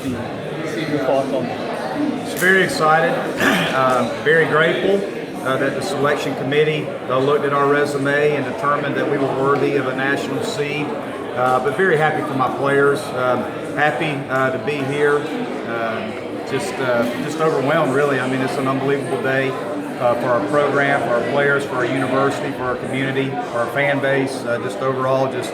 team. Your thoughts on that? It's very excited, very grateful that the selection committee looked at our resume and determined that we were worthy of a national seed. But very happy for my players. Happy to be here. Just overwhelmed, really. I mean, it's an unbelievable day for our program, for our players, for our university, for our community, for our fan base. Just overall, just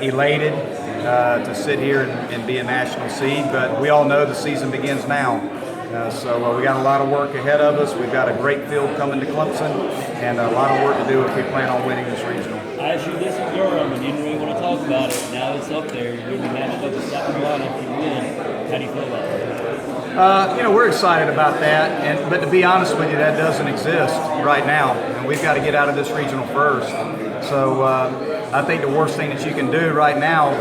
elated to sit here and be a national seed. But we all know the season begins now. So we got a lot of work ahead of us. We've got a great field coming to Clemson and a lot of work to do if we plan on winning this regional. I asked you this in Durham and you didn't really want to talk about it. Now it's up there. You're going to be matched up with South Carolina if you win. How do you feel about that? We're excited about that, but to be honest with you, that doesn't exist right now, and we've got to get out of this regional first. So I think the worst thing that you can do right now,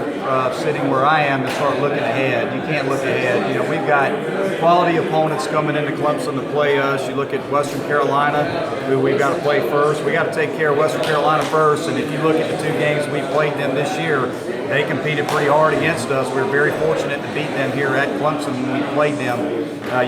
sitting where I am, is start looking ahead. You can't look ahead. We've got quality opponents coming into Clemson to play us. You look at Western Carolina, who we've got to play first. We got to take care of Western Carolina first, and if you look at the 2 games we played them this year, they competed pretty hard against us. We were very fortunate to beat them here at Clemson when we played them.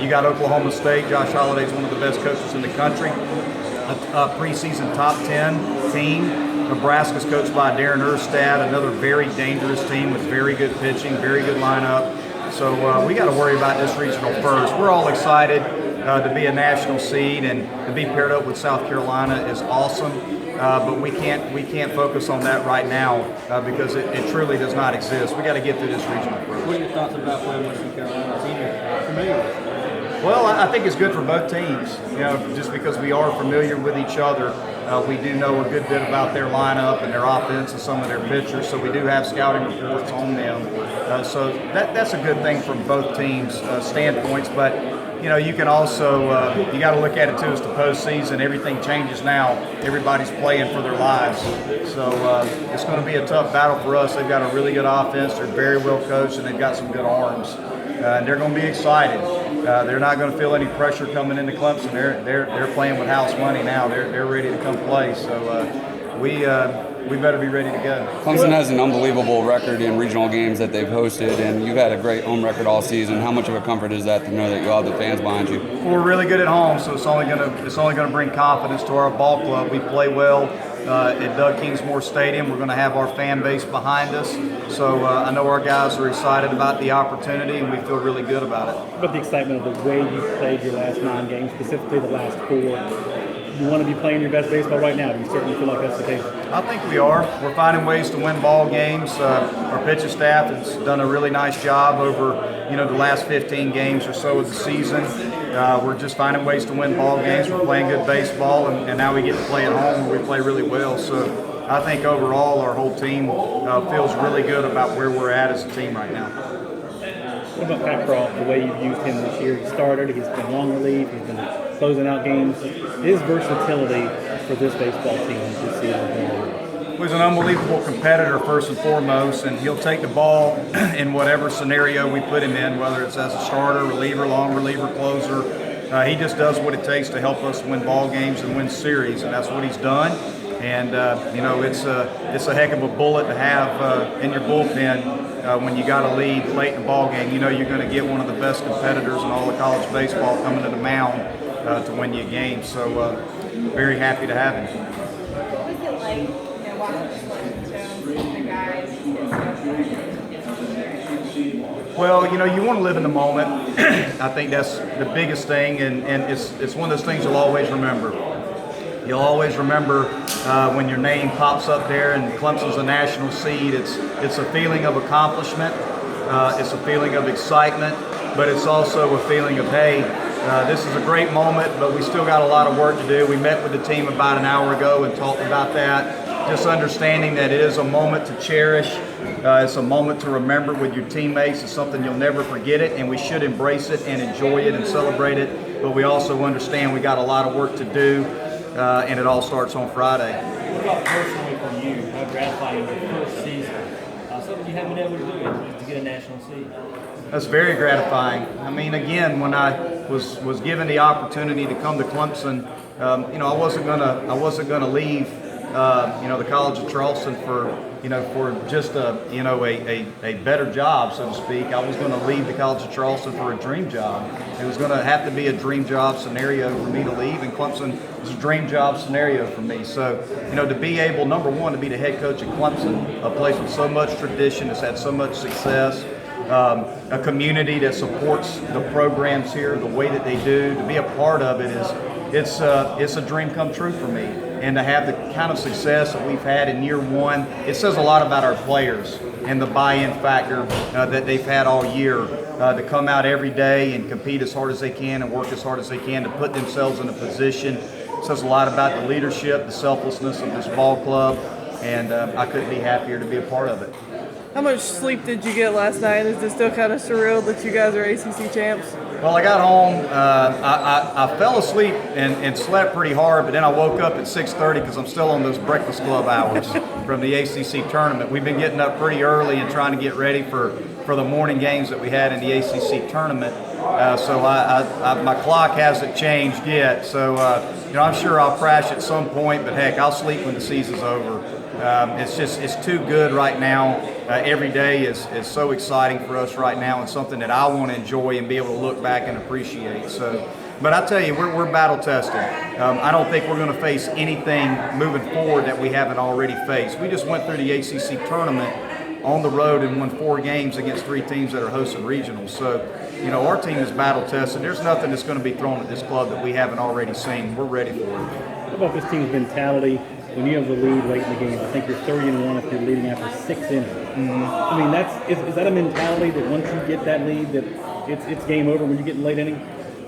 You got Oklahoma State. Josh Holliday's one of the best coaches in the country. A preseason top 10 team. Nebraska's coached by Darren Erstad, another very dangerous team with very good pitching, very good lineup. So we got to worry about this regional first. We're all excited to be a national seed, and to be paired up with South Carolina is awesome. But we can't focus on that right now because it truly does not exist. We got to get through this regional first. What are your thoughts about playing Western Carolina? Team you're familiar with? Well, I think it's good for both teams. Just because we are familiar with each other, we do know a good bit about their lineup and their offense and some of their pitchers. So we do have scouting reports on them. So that's a good thing from both teams' standpoints. But you can also you got to look at it too as the postseason. Everything changes now. Everybody's playing for their lives. So it's going to be a tough battle for us. They've got a really good offense. They're very well coached, and they've got some good arms. And they're going to be excited. They're not going to feel any pressure coming into Clemson. They're playing with house money now. They're ready to come play. So we better be ready to go. Clemson has an unbelievable record in regional games that they've hosted, and you've had a great home record all season. How much of a comfort is that to know that you'll have the fans behind you? Well, we're really good at home, so it's only going to bring confidence to our ball club. We play well at Doug Kingsmore Stadium. We're going to have our fan base behind us. So I know our guys are excited about the opportunity, and we feel really good about it. But the excitement of the way you played your last 9 games, specifically the last 4. You want to be playing your best baseball right now? Do you certainly feel like that's the case? I think we are. We're finding ways to win ball games. Our pitching staff has done a really nice job over the last 15 games or so of the season. We're just finding ways to win ball games. We're playing good baseball, and now we get to play at home where we play really well. So I think overall our whole team feels really good about where we're at as a team right now. What about Pat Croft, the way you've used him this year? He started, he's been long relief, he's been closing out games. His versatility for this baseball team this season. He's an unbelievable competitor first and foremost, and he'll take the ball in whatever scenario we put him in, whether it's as a starter, reliever, long reliever, closer. He just does what it takes to help us win ball games and win series, and that's what he's done. And it's a heck of a bullet to have in your bullpen when you got a lead late in the ball game. You're going to get one of the best competitors in all of college baseball coming to the mound to win you a game. So very happy to have him. What was it like, watching the guys? Well, you want to live in the moment. I think that's the biggest thing, and it's one of those things you'll always remember. You'll always remember when your name pops up there and Clemson's a national seed. It's a feeling of accomplishment. It's a feeling of excitement, but it's also a feeling of, hey, this is a great moment, but we still got a lot of work to do. We met with the team about an hour ago and talked about that. Just understanding that it is a moment to cherish. It's a moment to remember with your teammates. It's something you'll never forget it, and we should embrace it and enjoy it and celebrate it. But we also understand we got a lot of work to do. And it all starts on Friday. What about personally for you? How gratifying your first season? Something you haven't been able to do is to get a national seed. That's very gratifying. I mean, again, when I was given the opportunity to come to Clemson, I wasn't gonna leave, the College of Charleston for for just a better job, so to speak. I was going to leave the College of Charleston for a dream job. It was going to have to be a dream job scenario for me to leave, and Clemson is a dream job scenario for me. So, to be able, number one, to be the head coach at Clemson, a place with so much tradition, that's had so much success, a community that supports the programs here the way that they do, to be a part of it it's a dream come true for me. And to have the kind of success that we've had in year one, it says a lot about our players and the buy-in factor that they've had all year to come out every day and compete as hard as they can and work as hard as they can to put themselves in a position. It says a lot about the leadership, the selflessness of this ball club, and I couldn't be happier to be a part of it. How much sleep did you get last night? Is it still kind of surreal that you guys are ACC champs? Well, I got home, I fell asleep and slept pretty hard, but then I woke up at 6:30 because I'm still on those breakfast club hours from the ACC tournament. We've been getting up pretty early and trying to get ready for the morning games that we had in the ACC tournament. So my clock hasn't changed yet. So, I'm sure I'll crash at some point, but heck, I'll sleep when the season's over. It's too good right now. Every day is so exciting for us right now, and something that I want to enjoy and be able to look back and appreciate. So, but I tell you, we're battle tested. I don't think we're going to face anything moving forward that we haven't already faced. We just went through the ACC tournament on the road and won 4 games against 3 teams that are hosting regionals. So, our team is battle tested. There's nothing that's going to be thrown at this club that we haven't already seen. We're ready for it. What about this team's mentality? When you have the lead late in the game, I think you're 30-1 if you're leading after 6 innings. Mm-hmm. I mean, is that a mentality that once you get that lead, that it's game over when you get in late inning?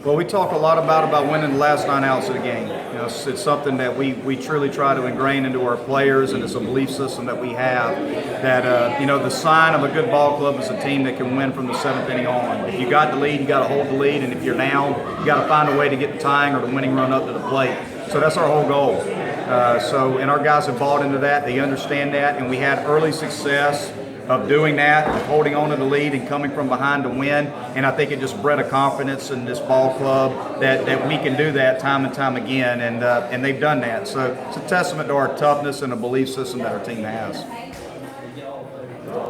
Well, we talk a lot about winning the last 9 outs of the game. It's something that we truly try to ingrain into our players, and it's a belief system that we have. That the sign of a good ball club is a team that can win from the 7th inning on. If you got the lead, you got to hold the lead, and if you're down, you got to find a way to get the tying or the winning run up to the plate. So that's our whole goal. And our guys have bought into that. They understand that, and we had early success of doing that, of holding on to the lead and coming from behind to win. And I think it just bred a confidence in this ball club that we can do that time and time again, and they've done that. So it's a testament to our toughness and a belief system that our team has.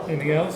Anything else?